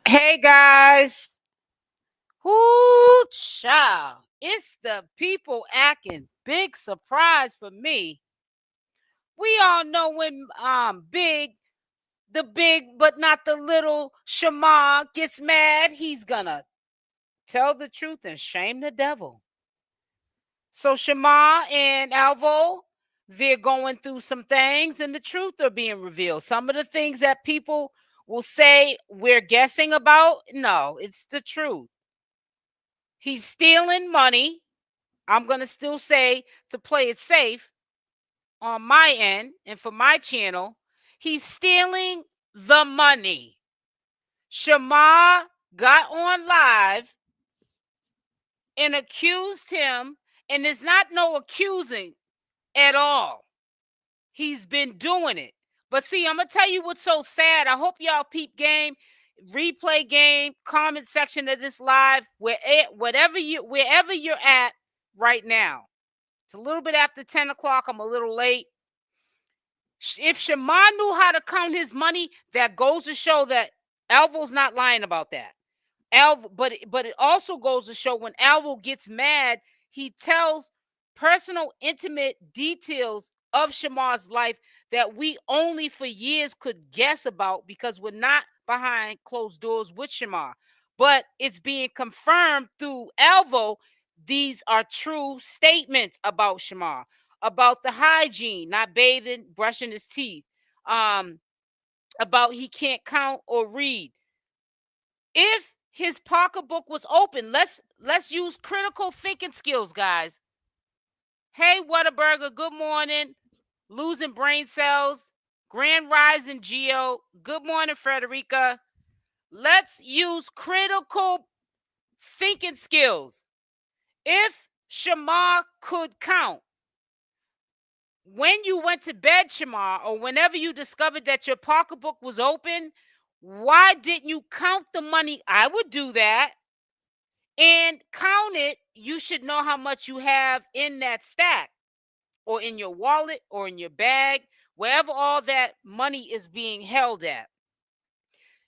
Hey guys, whoo child, it's the people acting big surprise for me. We all know when the big but not the little Shamar gets mad, he's gonna tell the truth and shame the devil. So Shamar and Alvo, they're going through some things and the truth are being revealed. Some of the things that people will say we're guessing about, no, it's the truth. He's stealing money. I'm going to still say, to play it safe on my end and for my channel, he's stealing the money. Shamar got on live and accused him, and there's not no accusing at all. He's been doing it. But see, I'm going to tell you what's so sad. I hope y'all peep game, replay game, comment section of this live, wherever you're at right now. It's a little bit after 10 o'clock. I'm a little late. If Shamar knew how to count his money, that goes to show that Alvo's not lying about that. But it also goes to show when Alvo gets mad, he tells personal, intimate details of Shamar's life that we only for years could guess about because we're not behind closed doors with Shamar. But it's being confirmed through Alvo. These are true statements about Shamar, about the hygiene, not bathing, brushing his teeth, about he can't count or read. If his pocketbook was open, let's use critical thinking skills, guys. Hey, Whataburger, good morning. Losing brain cells. Grand Rising Geo. Good morning, Frederica. Let's use critical thinking skills. If Shamar could count, when you went to bed, Shamar, or whenever you discovered that your pocketbook was open, why didn't you count the money? I would do that. And count it. You should know how much you have in that stack or in your wallet or in your bag, wherever all that money is being held at.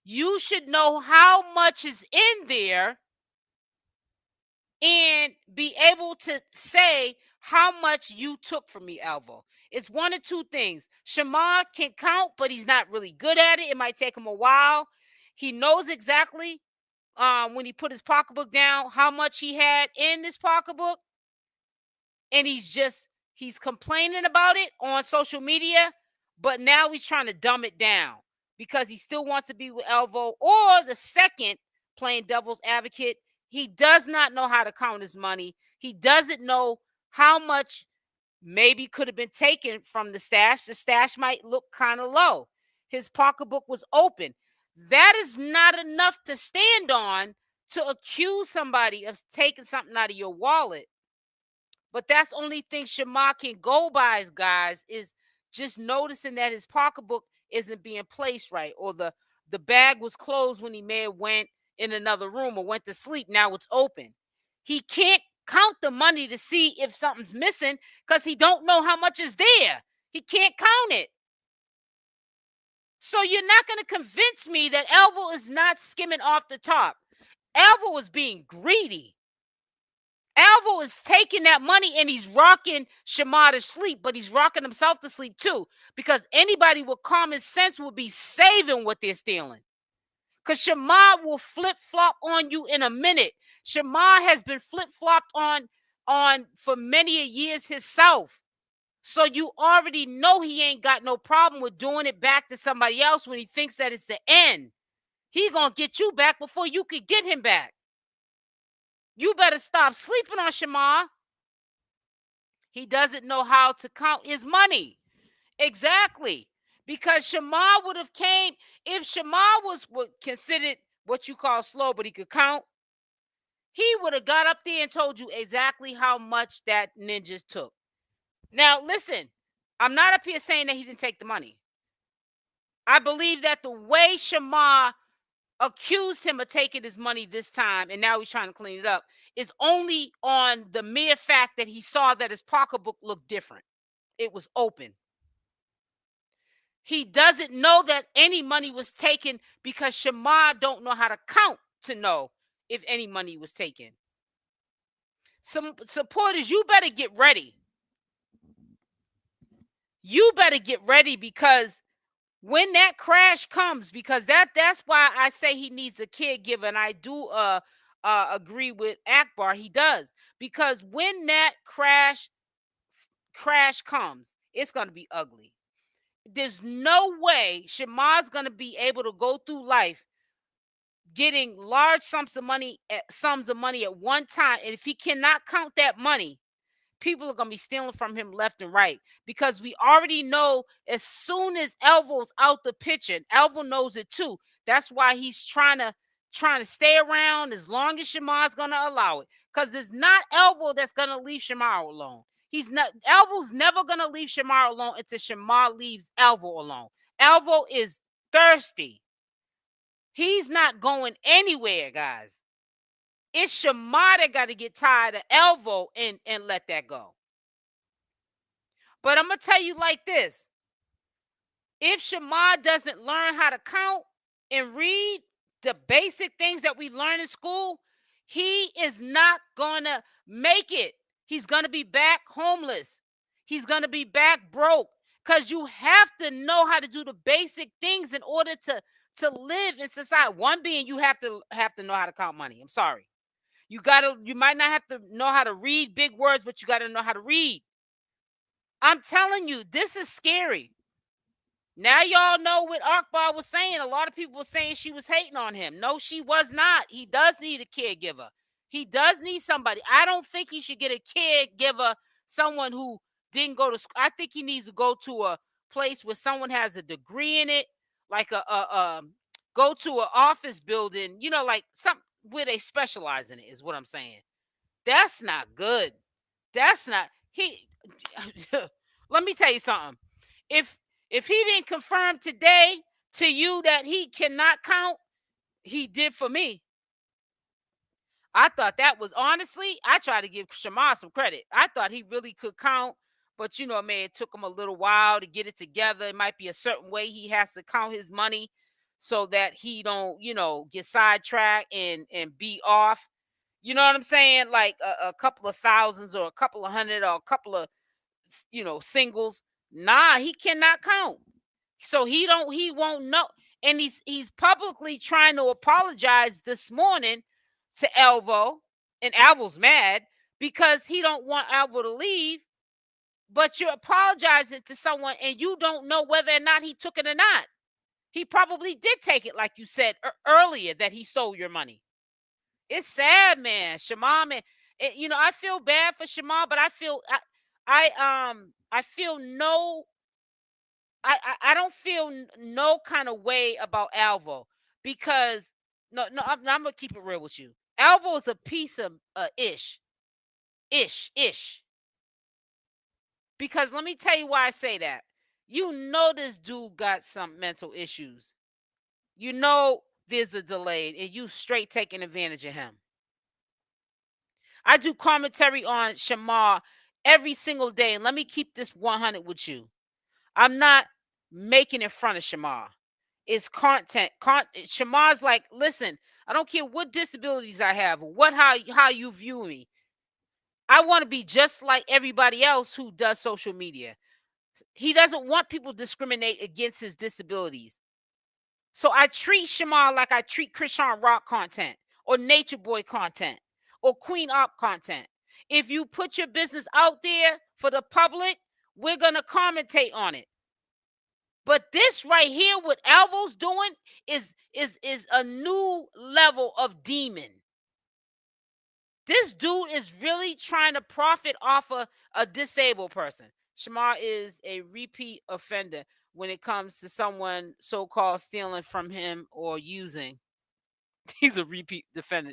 You should know how much is in there and be able to say how much you took from me, Alvo. It's one of two things. Shamar can count, but he's not really good at it. It might take him a while. He knows exactly when he put his pocketbook down how much he had in this pocketbook, and he's complaining about it on social media, but now he's trying to dumb it down because he still wants to be with Alvo. Or the second, playing devil's advocate, he does not know how to count his money. He doesn't know how much maybe could have been taken from the stash. The stash might look kind of low. His pocketbook was open. That is not enough to stand on to accuse somebody of taking something out of your wallet. But that's the only thing Shamar can go by, guys, is just noticing that his pocketbook isn't being placed right, or the bag was closed when he may have went in another room or went to sleep. Now it's open. He can't count the money to see if something's missing because he don't know how much is there. He can't count it. So you're not going to convince me that Alvo is not skimming off the top. Alvo is being greedy. Alvo is taking that money and he's rocking Shamar to sleep, but he's rocking himself to sleep too, because anybody with common sense will be saving what they're stealing. Because Shamar will flip-flop on you in a minute. Shamar has been flip-flopped on for many years himself. So you already know he ain't got no problem with doing it back to somebody else when he thinks that it's the end. He gonna get you back before you could get him back. You better stop sleeping on Shamar. He doesn't know how to count his money. Exactly. Because Shamar would have came, if Shamar was considered what you call slow, but he could count, he would have got up there and told you exactly how much that ninja took. Now, listen, I'm not up here saying that he didn't take the money. I believe that the way Shamar accused him of taking his money this time, and now he's trying to clean it up, is only on the mere fact that he saw that his pocketbook looked different. It was open. He doesn't know that any money was taken because Shamar don't know how to count to know if any money was taken. Some supporters, you better get ready. You better get ready, because when that crash comes, because that's why I say he needs a caregiver, and I do agree with Akbar. He does, because when that crash comes, it's gonna be ugly. There's no way Shamar's gonna be able to go through life getting large sums of money at one time, and if he cannot count that money, people are going to be stealing from him left and right, because we already know as soon as Alvo's out the picture, and Alvo knows it too. That's why he's trying to stay around as long as Shamar's going to allow it, because it's not Alvo that's going to leave Shamar alone. He's not. Alvo's never going to leave Shamar alone until Shamar leaves Alvo alone. Alvo is thirsty. He's not going anywhere, guys. It's Shamar that got to get tired of Alvo and let that go. But I'm going to tell you like this. If Shamar doesn't learn how to count and read the basic things that we learn in school, he is not going to make it. He's going to be back homeless. He's going to be back broke, because you have to know how to do the basic things in order to live in society. One being, you have to know how to count money. I'm sorry. You might not have to know how to read big words, but you got to know how to read. I'm telling you, this is scary. Now y'all know what Akbar was saying. A lot of people were saying she was hating on him. No, she was not. He does need a caregiver. He does need somebody. I don't think he should get a caregiver, someone who didn't go to school. I think he needs to go to a place where someone has a degree in it, like go to an office building, like some where they specialize in it, is what I'm saying. That's not good. That's not let me tell you something. If he didn't confirm today to you that he cannot count, he did for me. I thought that was, honestly, I tried to give Shamar some credit. I thought he really could count, but it took him a little while to get it together. It might be a certain way he has to count his money so that he don't, get sidetracked and be off. You know what I'm saying? Like a couple of thousands or a couple of hundred or a couple of, singles. Nah, he cannot count. So he won't know. And he's publicly trying to apologize this morning to Alvo, and Alvo's mad because he don't want Alvo to leave. But you're apologizing to someone and you don't know whether or not he took it or not. He probably did take it, like you said earlier, that he stole your money. It's sad, man. Shamar, man. I feel bad for Shamar, but I feel I don't feel no kind of way about Alvo, because I'm gonna keep it real with you. Alvo is a piece of ish. Because let me tell you why I say that. This dude got some mental issues. There's a delay, and you straight taking advantage of him. I do commentary on Shamar every single day, and let me keep this 100 with you. I'm not making it fun of Shamar. It's content. Shamar's like, listen, I don't care what disabilities I have or how you view me. I want to be just like everybody else who does social media. He doesn't want people to discriminate against his disabilities. So I treat Shamar like I treat CashApp content or Nature Boy content or queenopp content. If you put your business out there for the public, we're going to commentate on it. But this right here, what Alvo's doing is a new level of demon. This dude is really trying to profit off a disabled person. Shamar is a repeat offender when it comes to someone so-called stealing from him or using. He's a repeat offender.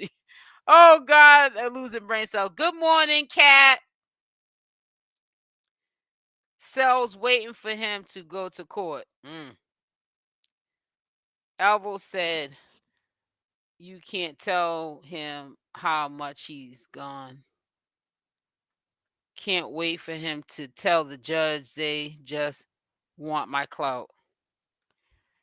Oh, God, I'm losing brain cells. Good morning, Cat. Cell's waiting for him to go to court. Alvo said, you can't tell him how much he's gone. Can't wait for him to tell the judge they just want my clout.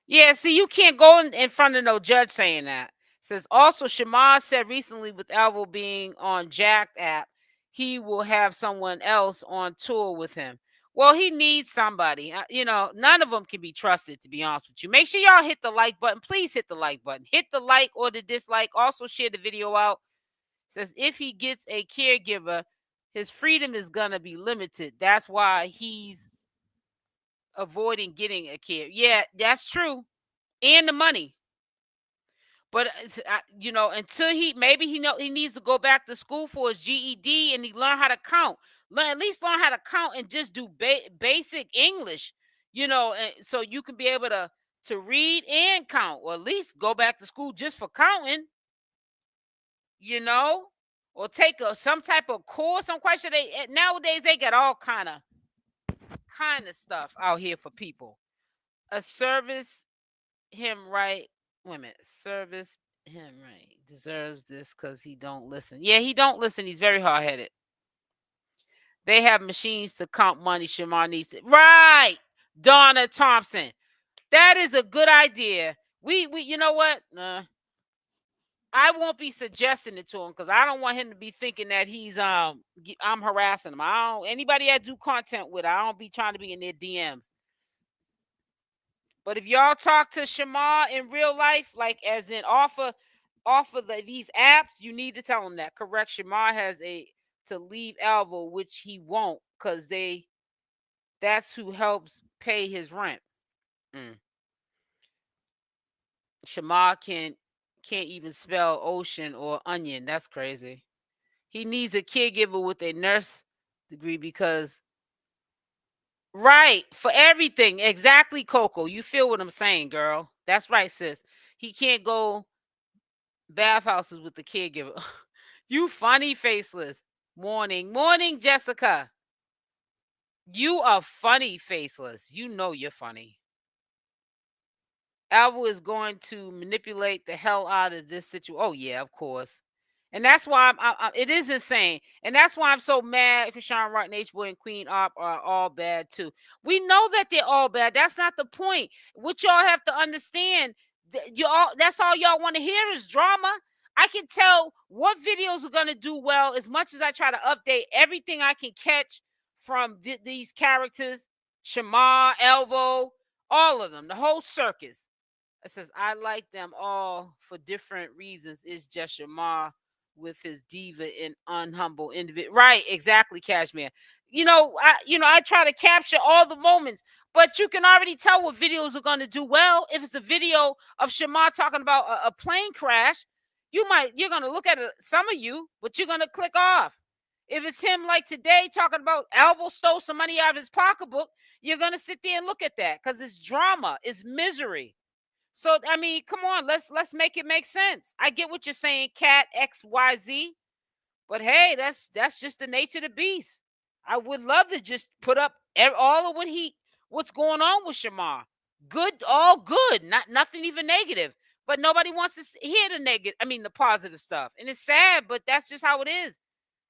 Yeah, see, you can't go in front of no judge saying that. Says also, Shamar said recently with Alvo being on Jacked app, he will have someone else on tour with him. Well, he needs somebody. None of them can be trusted, to be honest with you. Make sure y'all hit the like button. Please hit the like button. Hit the like or the dislike. Also, share the video out. Says if he gets a caregiver, his freedom is going to be limited. That's why he's avoiding getting a kid. Yeah, that's true. And the money. But until he needs to go back to school for his GED and he learn how to count. At least learn how to count and just do basic English. And so you can be able to read and count, or at least go back to school just for counting. You know, or take some type of course. I'm quite sure nowadays they got all kind of stuff out here for people. A service him right. Wait a minute. Service him right. Deserves this because he don't listen. Yeah, he don't listen. He's very hard headed. They have machines to count money. Shamar needs to. Right. Donna Thompson. That is a good idea. We you know what? I won't be suggesting it to him because I don't want him to be thinking that I'm harassing him. Anybody I do content with, I don't be trying to be in their DMs. But if y'all talk to Shamar in real life, like as in off of these apps, you need to tell him that. Correct. Shamar has to leave Alvo, which he won't, because that's who helps pay his rent. Shamar can't even spell ocean or onion. That's crazy. He needs a caregiver with a nurse degree because right, for everything. Exactly, Coco. You feel what I'm saying, girl. That's right, sis. He can't go bathhouses with the caregiver. You funny, faceless. Morning, Jessica. You are funny, faceless. You know you're funny. Alvo is going to manipulate the hell out of this situation. Oh yeah, of course. And that's why it is insane. And that's why I'm so mad. CashApp and H-Boy and queenopp are all bad too. We know that they're all bad. That's not the point. What y'all have to understand, that's all y'all want to hear is drama. I can tell what videos are going to do well as much as I try to update everything I can catch from these characters. Shamar, Alvo, all of them, the whole circus. It says, I like them all for different reasons. It's just Shamar with his diva and unhumble individual. Right, exactly, Cashmere. I try to capture all the moments, but you can already tell what videos are going to do well. If it's a video of Shamar talking about a plane crash, you're going to look at it, some of you, but you're going to click off. If it's him like today talking about Alvo stole some money out of his pocketbook, you're going to sit there and look at that because it's drama, it's misery. So I mean, come on, let's make it make sense. I get what you're saying, Cat XYZ, but hey, that's just the nature of the beast. I would love to just put up all of what's going on with Shamar. Good, all good, nothing even negative. But nobody wants to hear the negative. I mean, the positive stuff, and it's sad, but that's just how it is.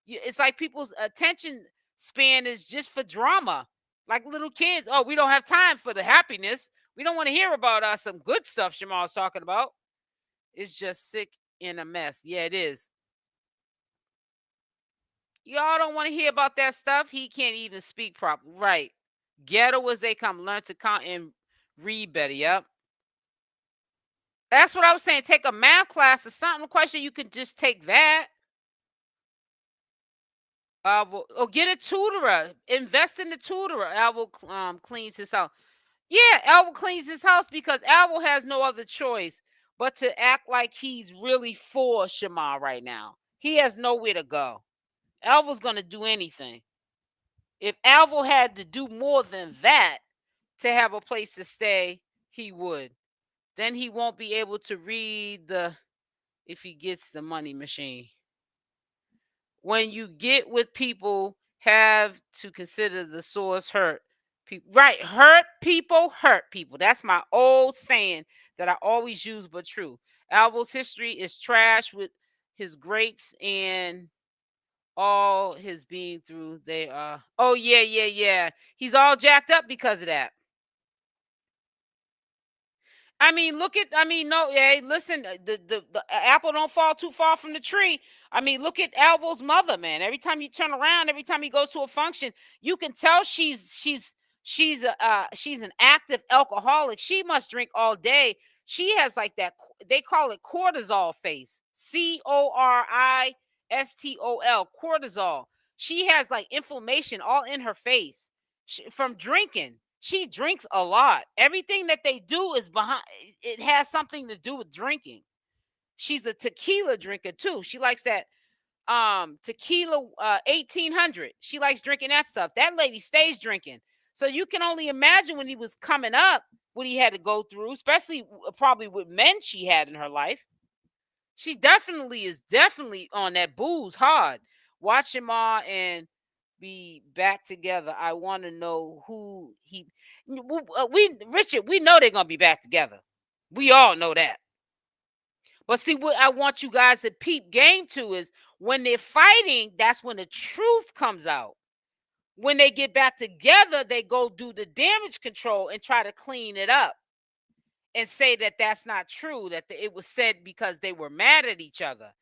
It's like people's attention span is just for drama, like little kids. Oh, we don't have time for the happiness. We don't want to hear about some good stuff Shamar's talking about. It's just sick and a mess. Yeah, it is. Y'all don't want to hear about that stuff. He can't even speak properly. Right. Ghetto as they come. Learn to count and read better. Yep. That's what I was saying. Take a math class or something. Question you could just take that. Or get a tutorer. Invest in the tutorer. Alvo cleans his house. Yeah, Alvo cleans his house because Alvo has no other choice but to act like he's really for Shamar right now. He has nowhere to go. Alvo's going to do anything. If Alvo had to do more than that to have a place to stay, he would. Then he won't be able to read if he gets the money machine. When you get with people, have to consider the source hurt. Right, hurt people. That's my old saying that I always use, but true. Alvo's history is trash with his grapes and all his being through. They are. Oh yeah. He's all jacked up because of that. I mean, look at. I mean, no. Hey, listen. The apple don't fall too far from the tree. I mean, look at Alvo's mother, man. Every time you turn around, every time he goes to a function, you can tell she's an active alcoholic. She must drink all day. She has like that. They call it cortisol face. CORISTOL. Cortisol. She has like inflammation all in her face from drinking. She drinks a lot. Everything that they do is behind. It has something to do with drinking. She's a tequila drinker too. She likes that tequila 1800. She likes drinking that stuff. That lady stays drinking. So you can only imagine when he was coming up what he had to go through, especially probably with men she had in her life. She definitely is on that booze hard. Watch Shamar and be back together. I want to know who he. Richard, we know they're gonna be back together. We all know that. But see, what I want you guys to peep game to is when they're fighting, that's when the truth comes out. When they get back together, they go do the damage control and try to clean it up and say that that's not true, that it was said because they were mad at each other.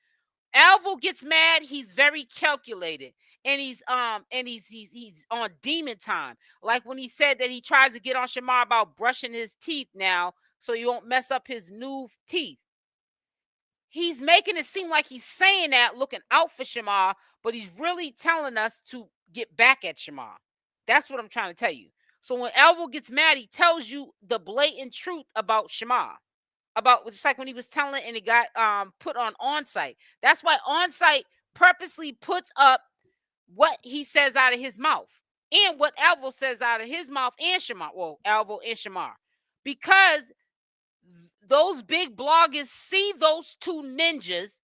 Alvo gets mad, he's very calculated, and he's on demon time. Like when he said that he tries to get on Shamar about brushing his teeth now so he won't mess up his new teeth. He's making it seem like he's saying that looking out for Shamar, but he's really telling us to get back at Shamar. That's what I'm trying to tell you. So when Alvo gets mad, he tells you the blatant truth about Shamar. About just like when he was telling and it got put on onsite. That's why onsite purposely puts up what he says out of his mouth and what Alvo says out of his mouth and Shamar. Well, Alvo and Shamar. Because those big bloggers see those two ninjas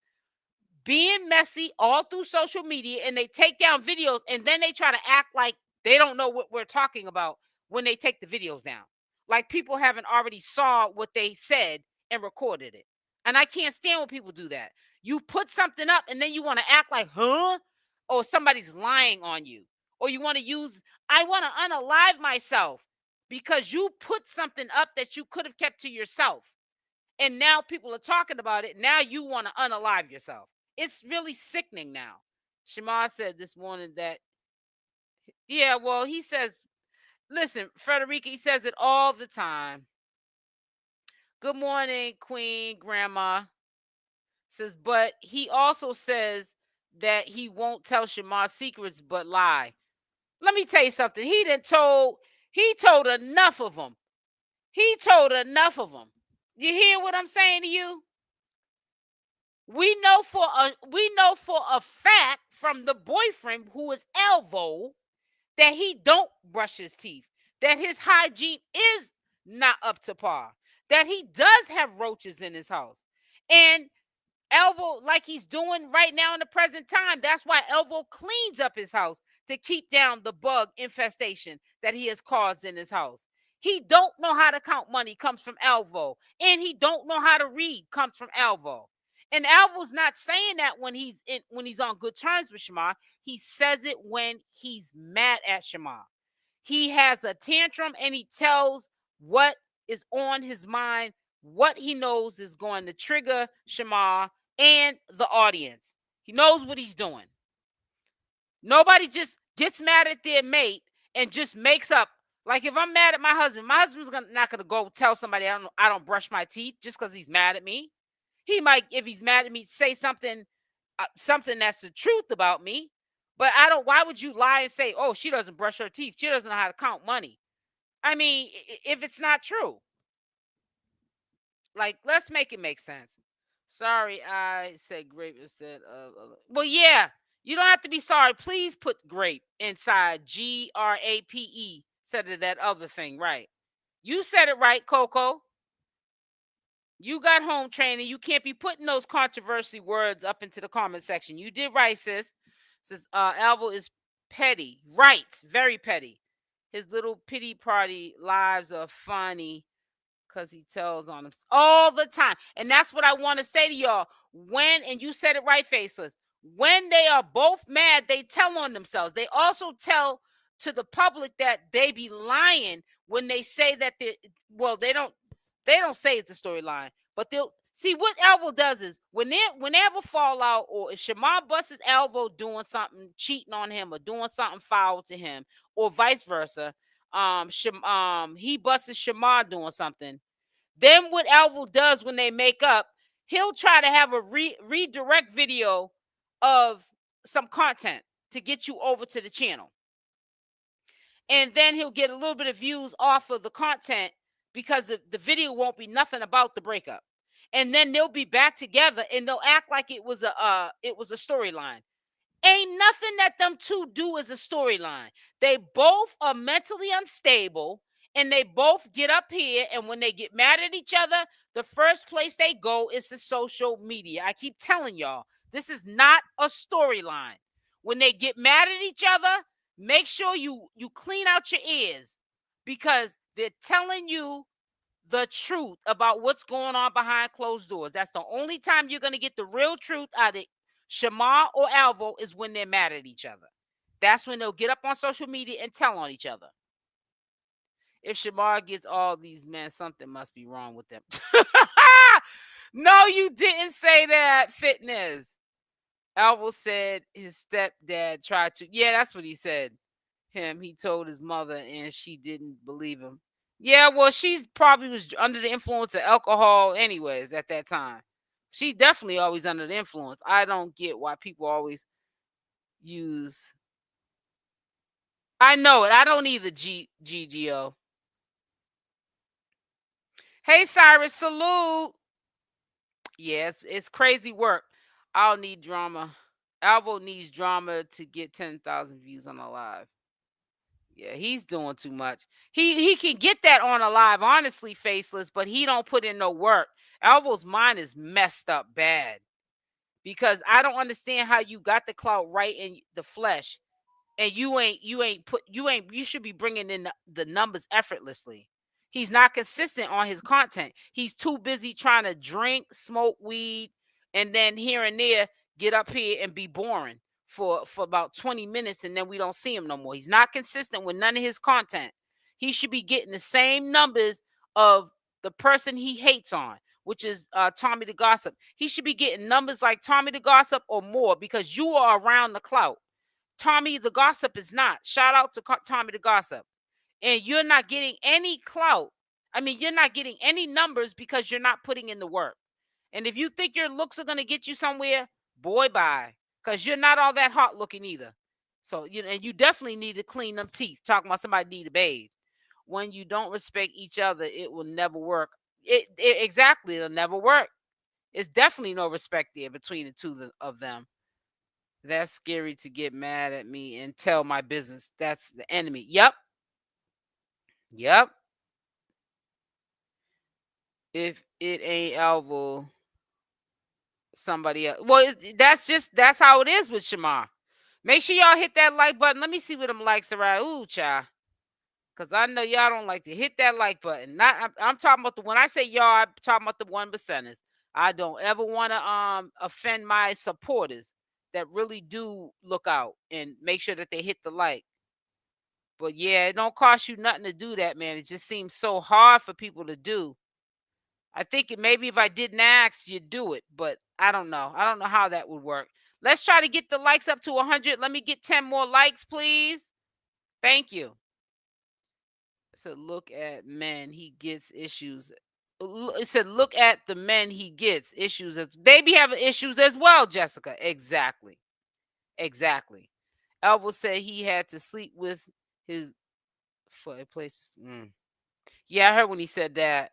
being messy all through social media and they take down videos and then they try to act like they don't know what we're talking about when they take the videos down. Like people haven't already saw what they said and recorded it. And I can't stand when people do that. You put something up and then you want to act like, huh? Or somebody's lying on you. Or you want to use, I want to unalive myself because you put something up that you could have kept to yourself. And now people are talking about it. Now you want to unalive yourself. It's really sickening now. Shamar said this morning that, yeah, well, he says, listen, Frederica, he says it all the time. Good morning, Queen Grandma. Says, but he also says that he won't tell Shamar secrets but lie. Let me tell you something. He told enough of them. He told enough of them. You hear what I'm saying to you? We know for a fact from the boyfriend who is Alvo that he don't brush his teeth, that his hygiene is not up to par, that he does have roaches in his house. And Alvo, like he's doing right now in the present time, that's why Alvo cleans up his house to keep down the bug infestation that he has caused in his house. He don't know how to count money, comes from Alvo. And he don't know how to read, comes from Alvo. And Alvo's not saying that when he's on good terms with Shamar. He says it when he's mad at Shamar. He has a tantrum and he tells what is on his mind, what he knows is going to trigger Shamar and the audience. He knows what he's doing. Nobody just gets mad at their mate and just makes up. Like if I'm mad at my husband's not going to go tell somebody I don't brush my teeth just because he's mad at me. He might, if he's mad at me, say something that's the truth about me. But why would you lie and say, oh, she doesn't brush her teeth. She doesn't know how to count money. I mean, if it's not true. Like, let's make it make sense. Sorry, I said grape instead of. Well, yeah, you don't have to be sorry. Please put grape inside GRAPE instead of that other thing, right? You said it right, Coco. You got home training. You can't be putting those controversy words up into the comment section. You did right, sis. Says Alvo is petty. Right, very petty. His little pity party lives are funny because he tells on them all the time. And that's what I want to say to y'all. And you said it right, Faceless, when they are both mad, they tell on themselves. They also tell to the public that they be lying when they say that they don't. They don't say it's a storyline, but they'll see what Alvo does is when they whenever fall out, or if Shamar busts Alvo doing something, cheating on him, or doing something foul to him, or vice versa, he busts Shamar doing something. Then what Alvo does when they make up, he'll try to have a redirect video of some content to get you over to the channel. And then he'll get a little bit of views off of the content because the video won't be nothing about the breakup. And then they'll be back together and they'll act like it was a storyline. Ain't nothing that them two do is a storyline. They both are mentally unstable and they both get up here, and when they get mad at each other, the first place they go is the social media. I keep telling y'all, this is not a storyline. When they get mad at each other, make sure you clean out your ears, because they're telling you the truth about what's going on behind closed doors. That's the only time you're going to get the real truth out of Shamar or Alvo, is when they're mad at each other. That's when they'll get up on social media and tell on each other. If Shamar gets all these men, something must be wrong with them. No, you didn't say that, Fitness. Alvo said his stepdad tried to. Yeah, that's what he said. He told his mother and she didn't believe him. Yeah, well, she probably was under the influence of alcohol anyways at that time. She definitely always under the influence. I don't get why people always use. I know it. I don't either, GGO. Hey, Cyrus, salute. Yes, it's crazy work. I'll need drama. Alvo needs drama to get 10,000 views on a live. Yeah, he's doing too much. He can get that on a live, honestly, Faceless, but he don't put in no work. Alvo's mind is messed up bad, because I don't understand how you got the clout right in the flesh, and you should be bringing in the numbers effortlessly. He's not consistent on his content. He's too busy trying to drink, smoke weed, and then here and there get up here and be boring for about 20 minutes, and then we don't see him no more. He's not consistent with none of his content. He should be getting the same numbers of the person he hates on, which is Tommy the Gossip. He should be getting numbers like Tommy the Gossip or more, because you are around the clout. Tommy the Gossip is not. Shout out to Tommy the Gossip. And you're not getting any clout. I mean, you're not getting any numbers because you're not putting in the work. And if you think your looks are going to get you somewhere, boy, bye. Because you're not all that hot looking either. So, and you definitely need to clean them teeth. Talking about somebody need to bathe. When you don't respect each other, it will never work. Exactly, it'll never work. It's definitely no respect there between the two of them. That's scary to get mad at me and tell my business. That's the enemy. Yep. If it ain't Alvo, somebody else. Well, that's how it is with Shamar. Make sure y'all hit that like button. Let me see what them likes are at. Ooh, child. Because I know y'all don't like to hit that like button. I'm talking about when I say y'all, I'm talking about the 1%ers. I don't ever want to offend my supporters that really do look out and make sure that they hit the like. But yeah, it don't cost you nothing to do that, man. It just seems so hard for people to do. I think maybe if I didn't ask, you'd do it, but I don't know. I don't know how that would work. Let's try to get the likes up to 100. Let me get 10 more likes, please. Thank you. So look at men, he gets issues. It said, look at the men he gets issues. They be having issues as well, Jessica. Exactly. Alvo said he had to sleep with his places. Yeah, I heard when he said that.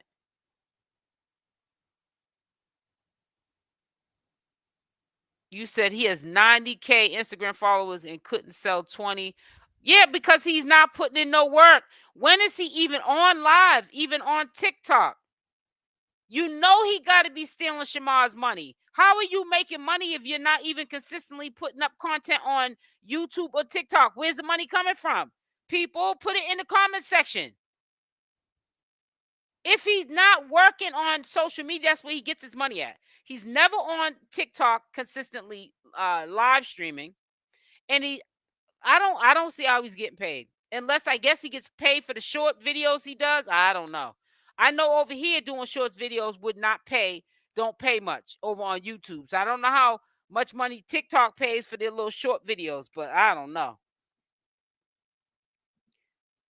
You said he has 90K Instagram followers and couldn't sell 20. Yeah, because he's not putting in no work. When is he even on live, even on TikTok? You know he got to be stealing Shamar's money. How are you making money if you're not even consistently putting up content on YouTube or TikTok? Where's the money coming from? People, put it in the comment section. If he's not working on social media, that's where he gets his money at. He's never on TikTok consistently live streaming, and I don't see how he's getting paid, unless I guess he gets paid for the short videos he does. I don't know. I know over here doing shorts videos would not pay, don't pay much over on YouTube. So I don't know how much money TikTok pays for their little short videos, but I don't know.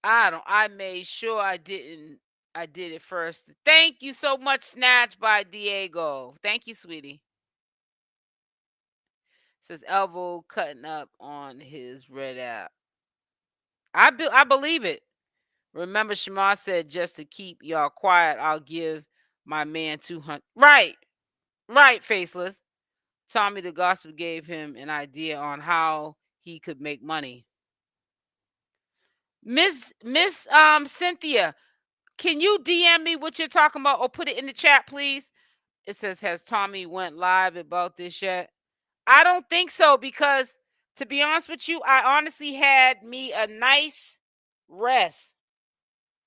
I made sure I did it first. Thank you so much, Snatch by Diego. Thank you, sweetie. Says Elvo cutting up on his red app. I believe it. Remember, Shamar said just to keep y'all quiet, I'll give my man 200. Right, faceless. Tommy the Gospel gave him an idea on how he could make money. Miss Cynthia, can you DM me what you're talking about or put it in the chat, please? It says, has Tommy went live about this yet? I don't think so, because to be honest with you, I honestly had me a nice rest.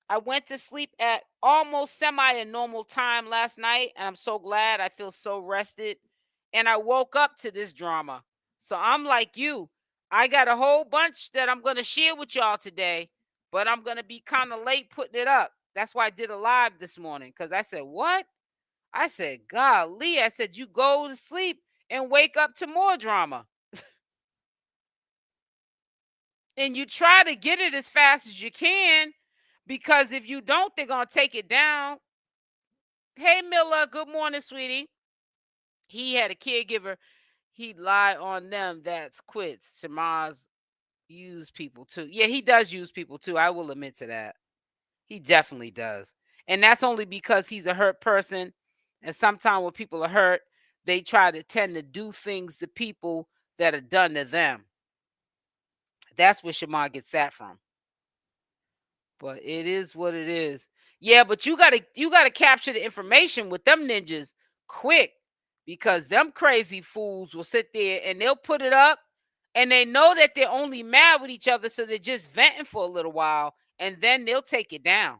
I went to sleep at almost semi a normal time last night, and I'm so glad. I feel so rested. And I woke up to this drama. So I'm like you. I got a whole bunch that I'm going to share with y'all today, but I'm going to be kind of late putting it up. That's why I did a live this morning, because I said, what? I said, golly, I said, you go to sleep and wake up to more drama. And you try to get it as fast as you can, because if you don't, they're going to take it down. Hey, Miller, good morning, sweetie. He had a caregiver. He lied on them. That's quits. Shamar's use people too. Yeah, he does use people too. I will admit to that. He definitely does. And that's only because he's a hurt person. And sometimes when people are hurt, they try to tend to do things to people that are done to them. That's where Shamar gets that from. But it is what it is. Yeah, but you gotta capture the information with them ninjas quick, because them crazy fools will sit there and they'll put it up, and they know that they're only mad with each other, so they're just venting for a little while, and then they'll take it down.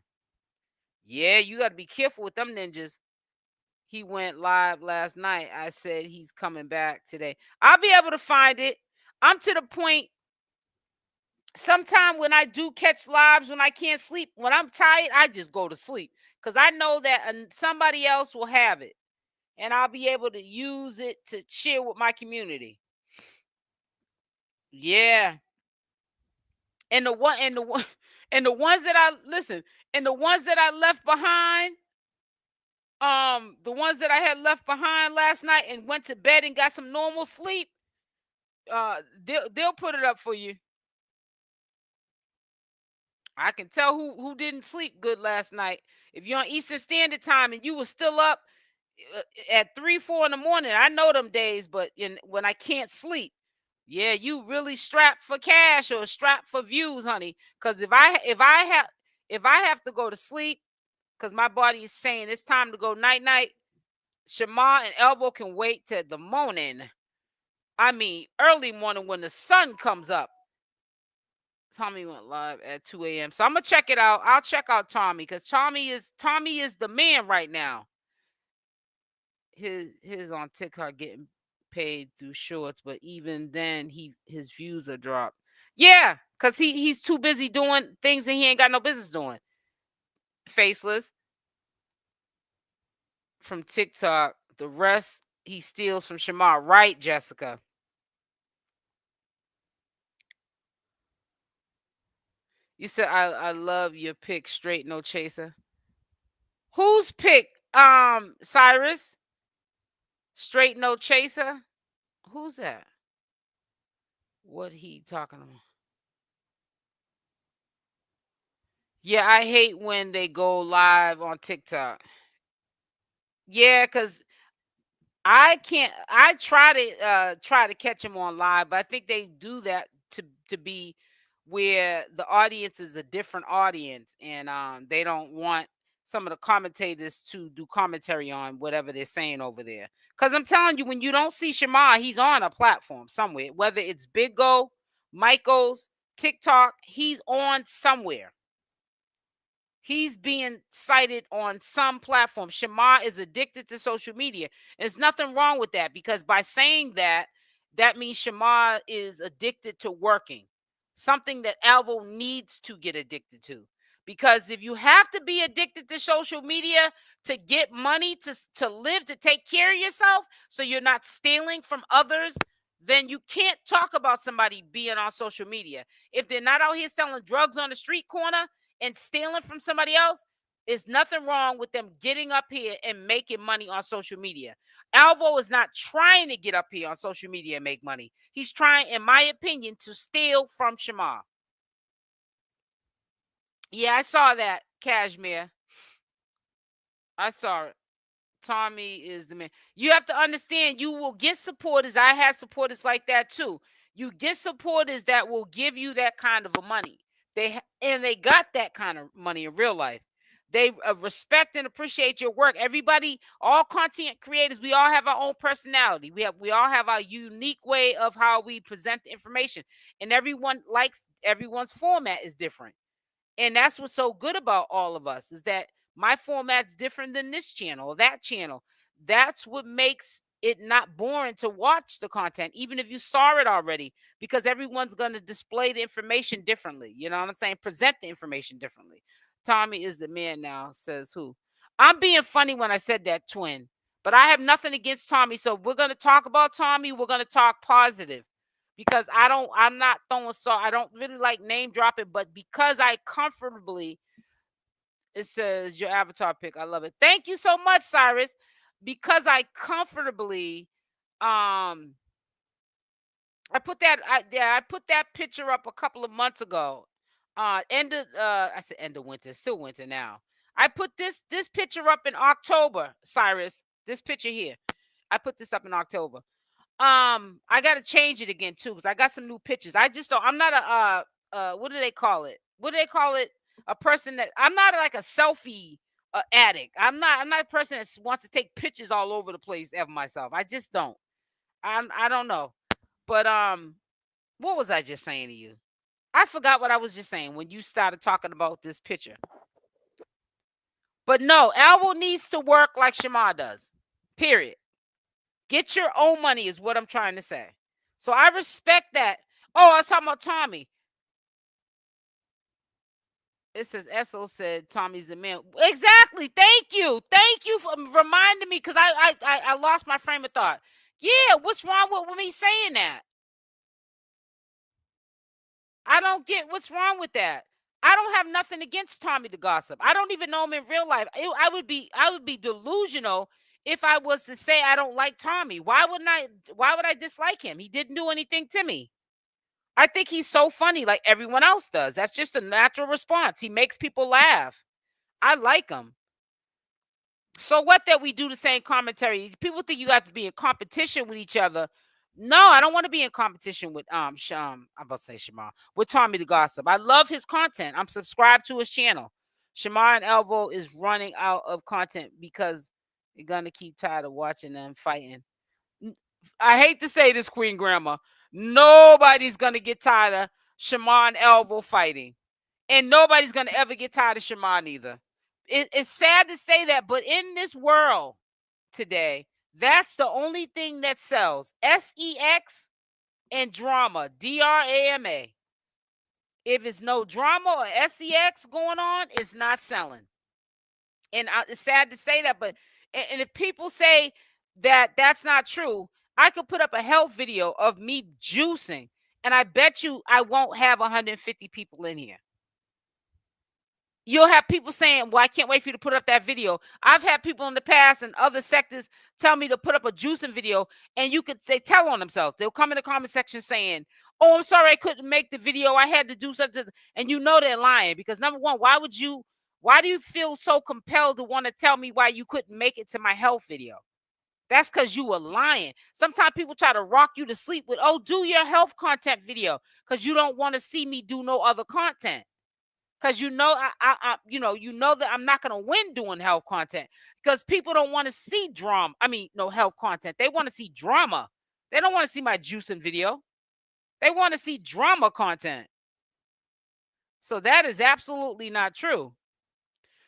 Yeah, you got to be careful with them ninjas. He went live last night. I said he's coming back today. I'll be able to find it. I'm to the point. Sometimes when I do catch lives, when I can't sleep, when I'm tired, I just go to sleep, because I know that somebody else will have it, and I'll be able to use it to share with my community. Yeah. And the one and the one and the ones that I listen, and the ones that I left behind, the ones that I had left behind last night and went to bed and got some normal sleep, they'll put it up for you. I can tell who didn't sleep good last night. If you're on Eastern Standard Time and you were still up at 3-4 in the morning, I know them days. But when I can't sleep, yeah, you really strapped for cash or strapped for views, honey. Because if I have to go to sleep, because my body is saying it's time to go night night, Shamar and Alvo can wait till the morning. I mean, early morning when the sun comes up. Tommy went live at 2 a.m. So I'm gonna check it out. I'll check out Tommy, because Tommy is the man right now. His on TikTok getting paid through shorts, but even then his views are dropped. Yeah, because he's too busy doing things that he ain't got no business doing. Faceless from TikTok. The rest he steals from Shamar. Right, Jessica? You said I love your pick, straight no chaser. Whose pick? Cyrus? Straight no chaser? Who's that? What he talking about? Yeah, I hate when they go live on TikTok. Yeah, because I can't. I try to catch them on live, but I think they do that to be where the audience is a different audience, and they don't want some of the commentators to do commentary on whatever they're saying over there. Because I'm telling you, when you don't see Shamar, he's on a platform somewhere, whether it's Big Go, Michael's, TikTok, he's on somewhere. He's being cited on some platform. Shamar is addicted to social media. There's nothing wrong with that, because by saying that, that means Shamar is addicted to working, something that Alvo needs to get addicted to. Because if you have to be addicted to social media to get money to live, to take care of yourself, so you're not stealing from others, then you can't talk about somebody being on social media. If they're not out here selling drugs on the street corner and stealing from somebody else, there's nothing wrong with them getting up here and making money on social media. Alvo is not trying to get up here on social media and make money. He's trying, in my opinion, to steal from Shamar. Yeah, I saw that, Cashmere. I saw it. Tommy is the man. You have to understand, you will get supporters. I had supporters like that too. You get supporters that will give you that kind of a money. They got that kind of money in real life. They respect and appreciate your work. Everybody, all content creators, we all have our own personality. We all have our unique way of how we present the information, and everyone's format is different. And that's what's so good about all of us, is that my format's different than this channel or that channel. That's what makes it not boring to watch the content, even if you saw it already, because everyone's going to display the information differently. You know what I'm saying? Present the information differently. Tommy is the man now, says who? I'm being funny when I said that, twin, but I have nothing against Tommy. So we're going to talk about Tommy. We're going to talk positive, because I'm not throwing salt. I don't really like name dropping, but because I comfortably, it says your avatar pic. I love it. Thank you so much, Cyrus. Because I comfortably, I put that picture up a couple of months ago. I said end of winter, still winter now. I put this picture up in October, Cyrus. This picture here. I put this up in October. I gotta change it again too, because I got some new pictures. I just don't. I'm not a what do they call it? What do they call it? A person that I'm not like a selfie addict. I'm not a person that wants to take pictures all over the place of myself. I just don't. I don't know. But what was I just saying to you? I forgot what I was just saying when you started talking about this picture. But no, Alvo needs to work like Shamar does. Period. Get your own money is what I'm trying to say. So I respect that. Oh, I was talking about Tommy. It says Esso said Tommy's a man. Exactly. Thank you. Thank you for reminding me, because I lost my frame of thought. Yeah, what's wrong with me saying that? I don't get what's wrong with that. I don't have nothing against Tommy the Gossip. I don't even know him in real life. I would be delusional if I was to say I don't like Tommy. Why would I dislike him? He didn't do anything to me. I think he's so funny like everyone else does. That's just a natural response. He makes people laugh. I like him. So what that we do the same commentary? People think you have to be in competition with each other. No, I don't want to be in competition with I'm about to say Shamar, with Tommy the Gossip. I love his content. I'm subscribed to his channel. Shamar and Alvo is running out of content because you're gonna keep tired of watching them fighting. I hate to say this, Queen Grandma. Nobody's gonna get tired of Shamar and Alvo fighting, and nobody's gonna ever get tired of Shamar either. It's sad to say that, but in this world today, that's the only thing that sells. SEX and drama, DRAMA. If it's no drama or SEX going on, it's not selling. And it's sad to say that, but and if people say that that's not true, I could put up a health video of me juicing, and I bet you I won't have 150 people in here. You'll have people saying, well, I can't wait for you to put up that video. I've had people in the past in other sectors tell me to put up a juicing video, and you could say, tell on themselves. They'll come in the comment section saying, oh, I'm sorry I couldn't make the video. I had to do something. And you know they're lying, because number one, why do you feel so compelled to want to tell me why you couldn't make it to my health video? That's because you were lying. Sometimes people try to rock you to sleep with, oh, do your health content video, because you don't want to see me do no other content. Because you know that I'm not gonna win doing health content, because people don't want to see drama. No health content. They want to see drama. They don't want to see my juicing video. They want to see drama content. So that is absolutely not true.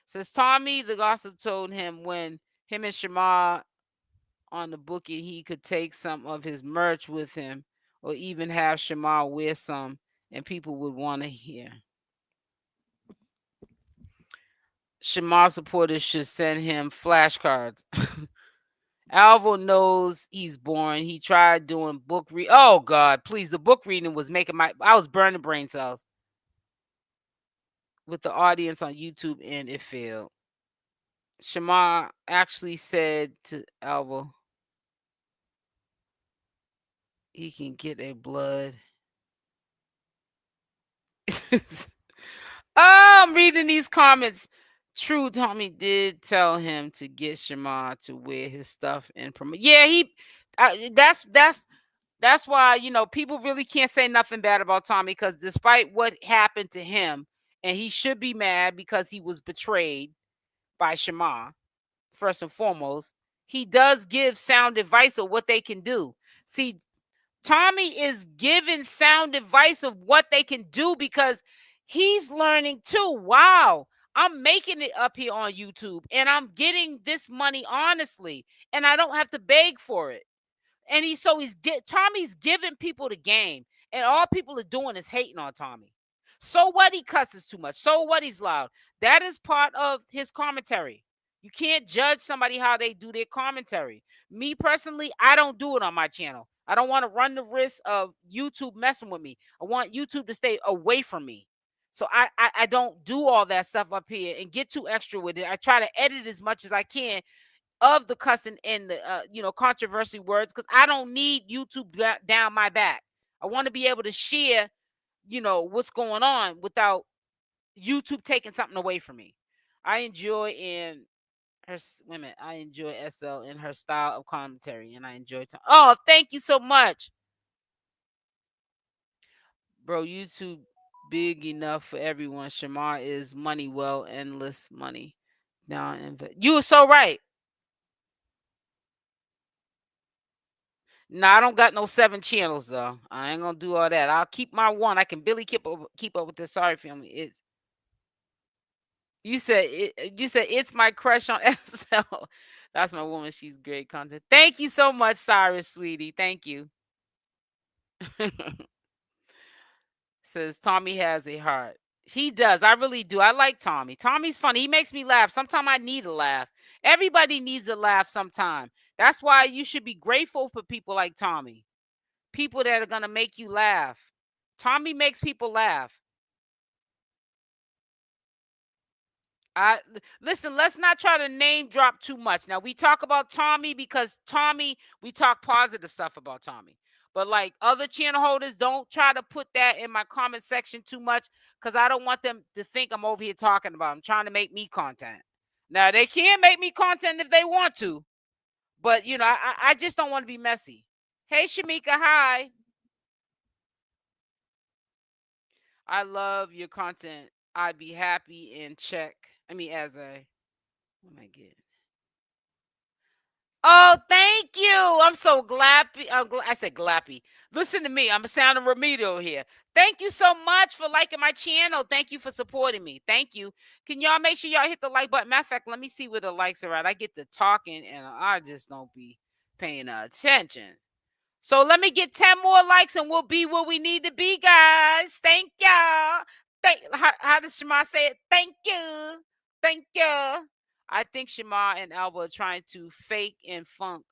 Says Tommy the Gossip told him when him and Shamar on the booking, he could take some of his merch with him, or even have Shamar wear some, and people would want to hear. Shamar supporters should send him flashcards. Alvo knows he's boring. He tried doing book read. Oh God, please! The book reading was making I was burning brain cells with the audience on YouTube, and it failed. Shamar actually said to Alvo, he can get a blood. I'm reading these comments. True, Tommy did tell him to get Shamar to wear his stuff and promote. Yeah, that's why people really can't say nothing bad about Tommy, because despite what happened to him, and he should be mad because he was betrayed by Shamar. First and foremost, he does give sound advice of what they can do. See, Tommy is giving sound advice of what they can do because he's learning too. Wow, I'm making it up here on YouTube and I'm getting this money honestly, and I don't have to beg for it. And Tommy's giving people the game, and all people are doing is hating on Tommy. So what? He cusses too much. So what? He's loud. That is part of his commentary. You can't judge somebody how they do their commentary. Me personally, I don't do it on my channel. I don't want to run the risk of YouTube messing with me. I want YouTube to stay away from me. So I don't do all that stuff up here and get too extra with it. I try to edit as much as I can of the cussing and the controversy words, because I don't need YouTube down my back. I want to be able to share what's going on without YouTube taking something away from me. I enjoy I enjoy SL in her style of commentary, and I enjoy oh, thank you so much, bro. YouTube big enough for everyone. Shamar is money well, endless money. Now you were so right. No, I don't got no 7 channels though. I ain't gonna do all that. I'll keep my one. I can barely keep up with this. Sorry, family. You said it's my crush on SL. That's my woman. She's great content. Thank you so much, Cyrus, sweetie. Thank you. Says Tommy has a heart. He does. I really do. I like Tommy. Tommy's funny. He makes me laugh. Sometimes I need a laugh. Everybody needs a laugh sometime. That's why you should be grateful for people like Tommy. People that are going to make you laugh. Tommy makes people laugh. Listen, let's not try to name drop too much. Now, we talk about Tommy because we talk positive stuff about Tommy. But like other channel holders, don't try to put that in my comment section too much, because I don't want them to think I'm over here talking about them, trying to make me content. Now, they can make me content if they want to, but I just don't want to be messy. Hey, Shamika, hi. I love your content. I'd be happy and check. As a, what am I getting? Oh, thank you. I'm so glad. I said glappy. Listen to me. I'm a sound of remedial here. Thank you so much for liking my channel. Thank you for supporting me. Thank you. Can y'all make sure y'all hit the like button? Matter of fact, let me see where the likes are at. I get to talking and I just don't be paying attention. So let me get 10 more likes and we'll be where we need to be, guys. Thank y'all. How does Shamar say it? Thank you. Thank you. I think Shamar and Alvo are trying to fake and funk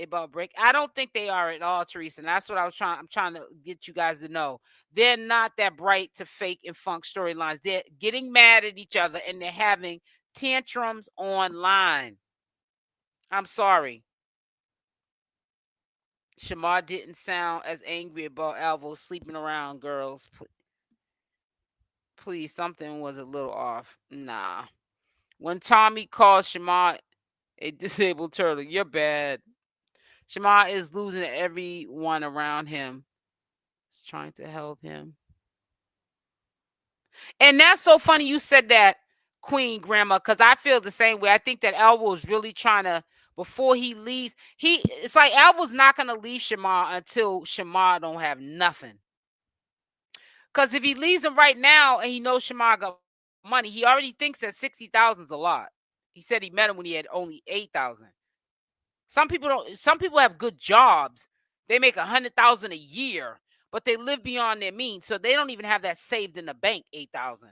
about break. I don't think they are at all, Teresa. And that's what I'm trying to get you guys to know. They're not that bright to fake and funk storylines. They're getting mad at each other and they're having tantrums online. I'm sorry. Shamar didn't sound as angry about Alvo sleeping around girls. Please, something was a little off. Nah. When Tommy calls Shamar a disabled turtle, you're bad. Shamar is losing everyone around him. He's trying to help him. And that's so funny you said that, Queen Grandma, because I feel the same way. I think that Alvo is really trying to, before he leaves, it's like Alvo's not going to leave Shamar until Shamar don't have nothing. Because if he leaves him right now and he knows Shamar got money, he already thinks that 60,000 is a lot. He said he met him when he had only 8,000. Some people don't. Some people have good jobs. They make 100,000 a year, but they live beyond their means, so they don't even have that saved in the bank. 8,000.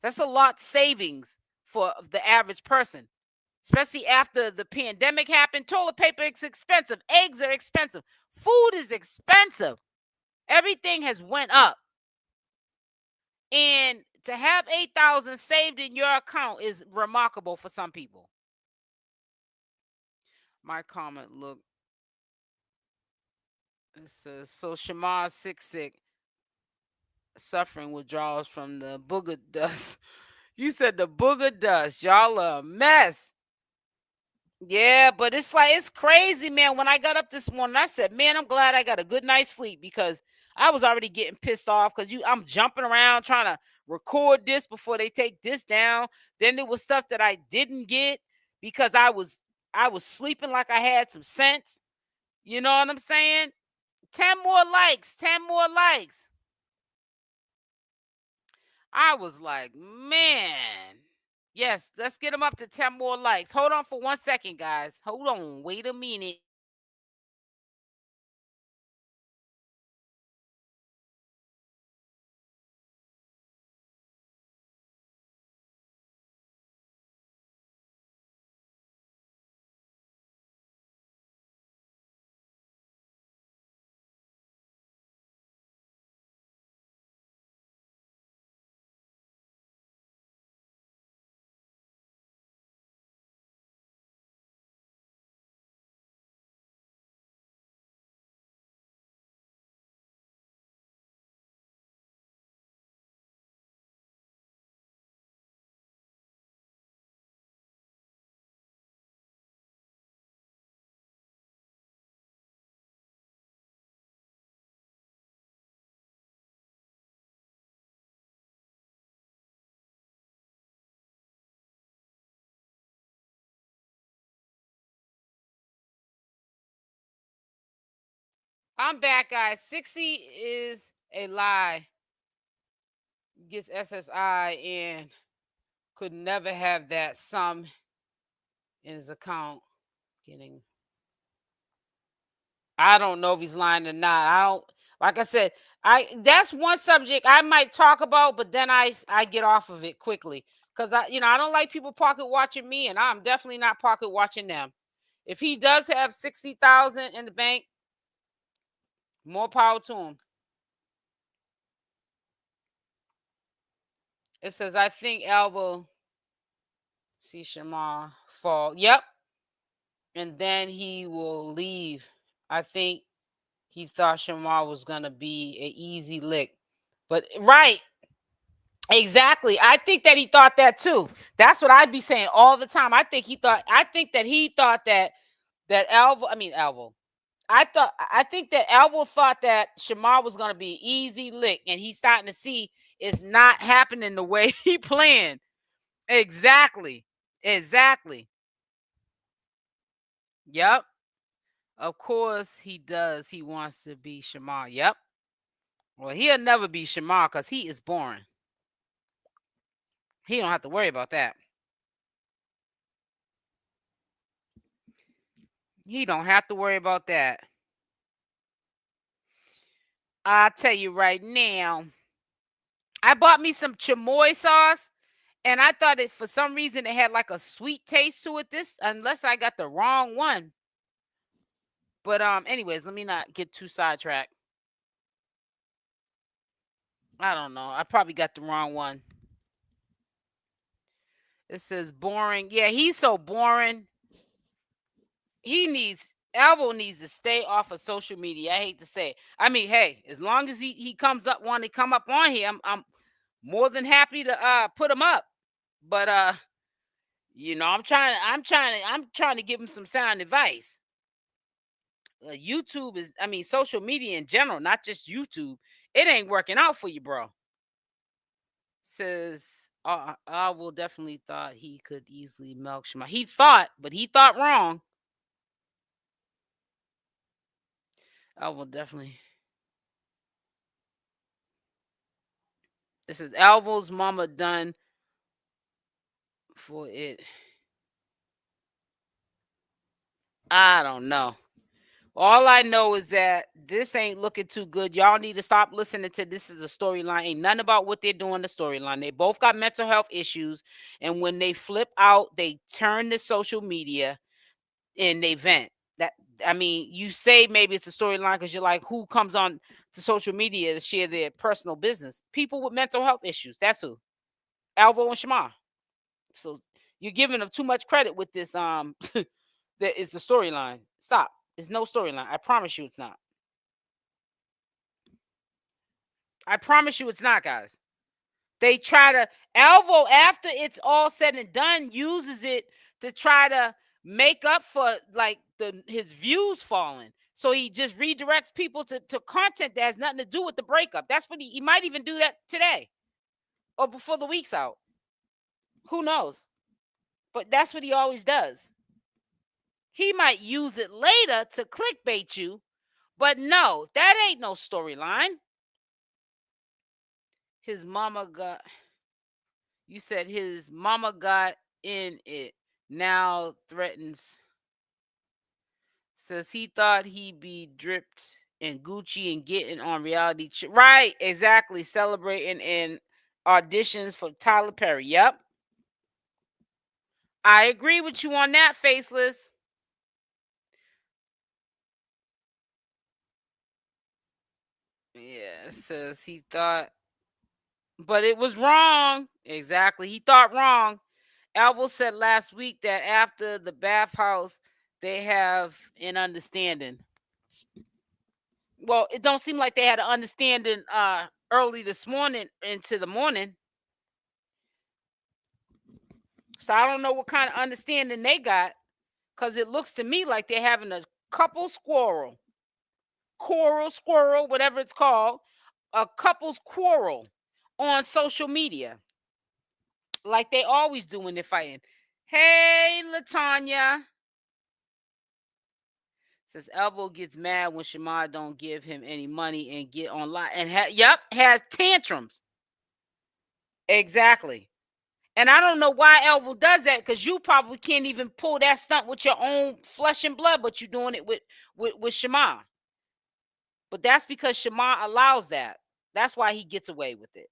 That's a lot savings for the average person, especially after the pandemic happened. Toilet paper is expensive. Eggs are expensive. Food is expensive. Everything has went up. And to have 8,000 saved in your account is remarkable for some people. My comment, look, it says, so 𝗪𝗪𝗧𝗪 suffering withdrawals from the booger dust. You said the booger dust. Y'all are a mess. Yeah, but it's like, it's crazy, man. When I got up this morning, I said, man, I'm glad I got a good night's sleep, because I was already getting pissed off because I'm jumping around trying to record this before they take this down. Then there was stuff that I didn't get because I was sleeping like I had some sense. You know what I'm saying? 10 more likes, 10 more likes. I was like, man. Yes, let's get them up to 10 more likes. Hold on for 1 second, guys. Hold on. Wait a minute. I'm back, guys. 60 is a lie. Gets SSI and could never have that sum in his account. I don't know if he's lying or not. I don't, like I said, that's one subject I might talk about, but then I get off of it quickly. Because I don't like people pocket watching me, and I'm definitely not pocket watching them. If he does have 60,000 in the bank, more power to him. It says, I think Alvo see Shamar fall. Yep. And then he will leave. I think he thought Shamar was going to be an easy lick. But, right. Exactly. I think that he thought that too. That's what I'd be saying all the time. I think that he thought that Alvo. I think that Alvo thought that Shamar was going to be an easy lick, and he's starting to see it's not happening the way he planned. Exactly. Yep. Of course he does. He wants to be Shamar. Yep. Well, he'll never be Shamar because he is boring. He don't have to worry about that. He don't have to worry about that. I'll tell you right now, I bought me some chamoy sauce, and I thought it, for some reason, it had like a sweet taste to it. Unless I got the wrong one. But anyways, let me not get too sidetracked. I don't know. I probably got the wrong one. It says boring. Yeah, he's so boring. Alvo needs to stay off of social media. I hate to say it. I mean, hey, as long as he comes up, want to come up on here, I'm more than happy to put him up. But I'm trying to give him some sound advice. YouTube social media in general, not just YouTube. It ain't working out for you, bro. Says I will definitely thought he could easily milk Shema. He thought, but he thought wrong. I will definitely. This is Alvo's mama done for it. I don't know. All I know is that this ain't looking too good. Y'all need to stop listening to this is a storyline. Ain't nothing about what they're doing the storyline. They both got mental health issues. And when they flip out, they turn to social media and they vent. That I mean, you say maybe it's a storyline because you're like, who comes on to social media to share their personal business? People with mental health issues. That's who. Alvo and Shamar. So you're giving them too much credit with this. That is the storyline. Stop. It's no storyline. I promise you, it's not. I promise you, it's not, guys. They try to Alvo after it's all said and done uses it to try to make up for like his views falling. So he just redirects people to content that has nothing to do with the breakup. That's what he might even do that today or before the week's out. Who knows? But that's what he always does. He might use it later to clickbait you, but no, that ain't no storyline. His mama got, you said his mama got in it. Now threatens, says he thought he'd be dripped in Gucci and getting on reality. Right, exactly. Celebrating in auditions for Tyler Perry. Yep. I agree with you on that, Faceless. Yeah, says he thought, but it was wrong. Exactly. He thought wrong. Alvo said last week that after the bathhouse, they have an understanding. Well, it don't seem like they had an understanding early this morning into the morning. So I don't know what kind of understanding they got, because it looks to me like they're having a couple squirrel, whatever it's called, a couple's quarrel on social media, like they always do when they're fighting. Hey, Latanya. Says Alvo gets mad when Shamar don't give him any money and get online and has tantrums. Exactly. And I don't know why Alvo does that, because you probably can't even pull that stunt with your own flesh and blood, but you're doing it with Shamar. But that's because Shamar allows that. That's why he gets away with it.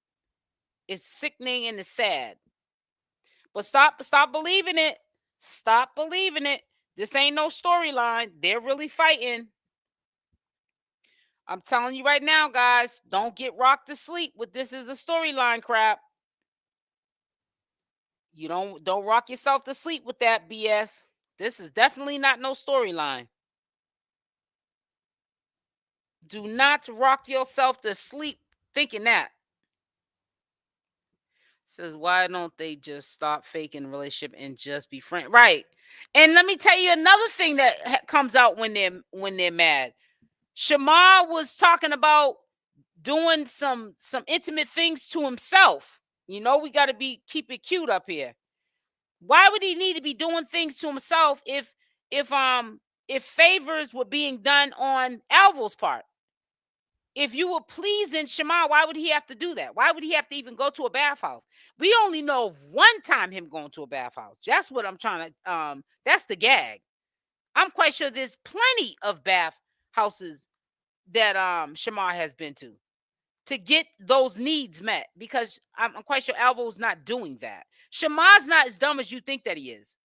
It's sickening and it's sad. But stop believing it. Stop believing it. This ain't no storyline. They're really fighting. I'm telling you right now, guys, don't get rocked to sleep with this is a storyline crap. You don't rock yourself to sleep with that BS. This is definitely not no storyline. Do not rock yourself to sleep thinking that. Says, why don't they just stop faking the relationship and just be friends? Right. And let me tell you another thing that comes out when they're mad. Shamar was talking about doing some intimate things to himself. You know, we got to keep it cute up here. Why would he need to be doing things to himself if favors were being done on Alvo's part? If you were pleasing Shamar, why would he have to do that? Why would he have to even go to a bathhouse? We only know of one time him going to a bathhouse. That's what I'm trying to that's the gag. I'm quite sure there's plenty of bathhouses that Shamar has been to get those needs met, because I'm quite sure Alvo's not doing that. Shamar's not as dumb as you think that he is.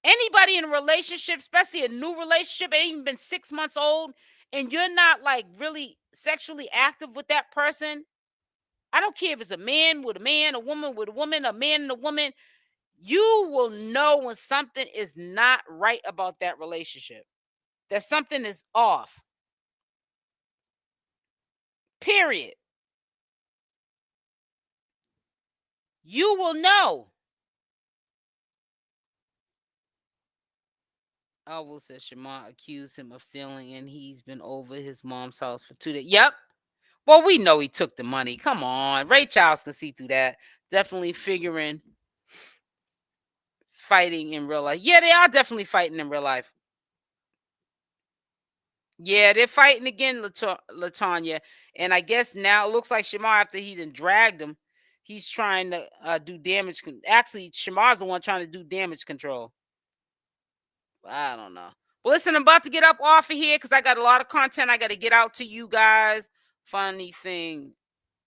Anybody in a relationship, especially a new relationship, ain't even been 6 months old, and you're not like really sexually active with that person. I don't care if it's a man with a man, a woman with a woman, a man and a woman. You will know when something is not right about that relationship, that something is off. Period. You will know. Alvo says Shamar accused him of stealing and he's been over his mom's house for 2 days. Yep. Well, we know he took the money. Come on. Ray Charles can see through that. Definitely figuring fighting in real life. Yeah, they are definitely fighting in real life. Yeah, they're fighting again, Latanya. And I guess now it looks like Shamar, after he done dragged him, he's trying to do damage. Actually, Shamar's the one trying to do damage control. I don't know. But listen, I'm about to get up off of here because I got a lot of content I got to get out to you guys. Funny thing,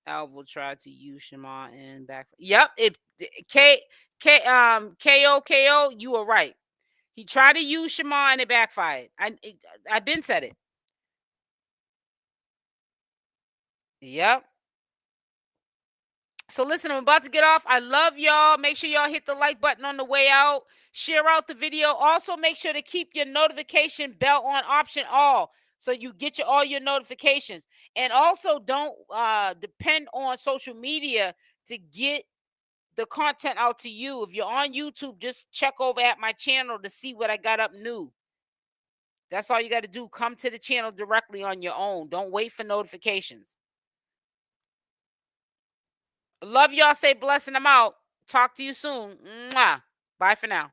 Alvo tried to use Shamar and back. Yep, it KO. You were right. He tried to use Shamar and it backfired. I've been said it. Yep. So listen, I'm about to get off. I love y'all. Make sure y'all hit the like button on the way out. Share out the video. Also, make sure to keep your notification bell on option all so you get all your notifications. And also, don't depend on social media to get the content out to you. If you're on YouTube, just check over at my channel to see what I got up new. That's all you got to do. Come to the channel directly on your own. Don't wait for notifications. Love y'all. Stay blessed and I'm out. Talk to you soon. Mwah. Bye for now.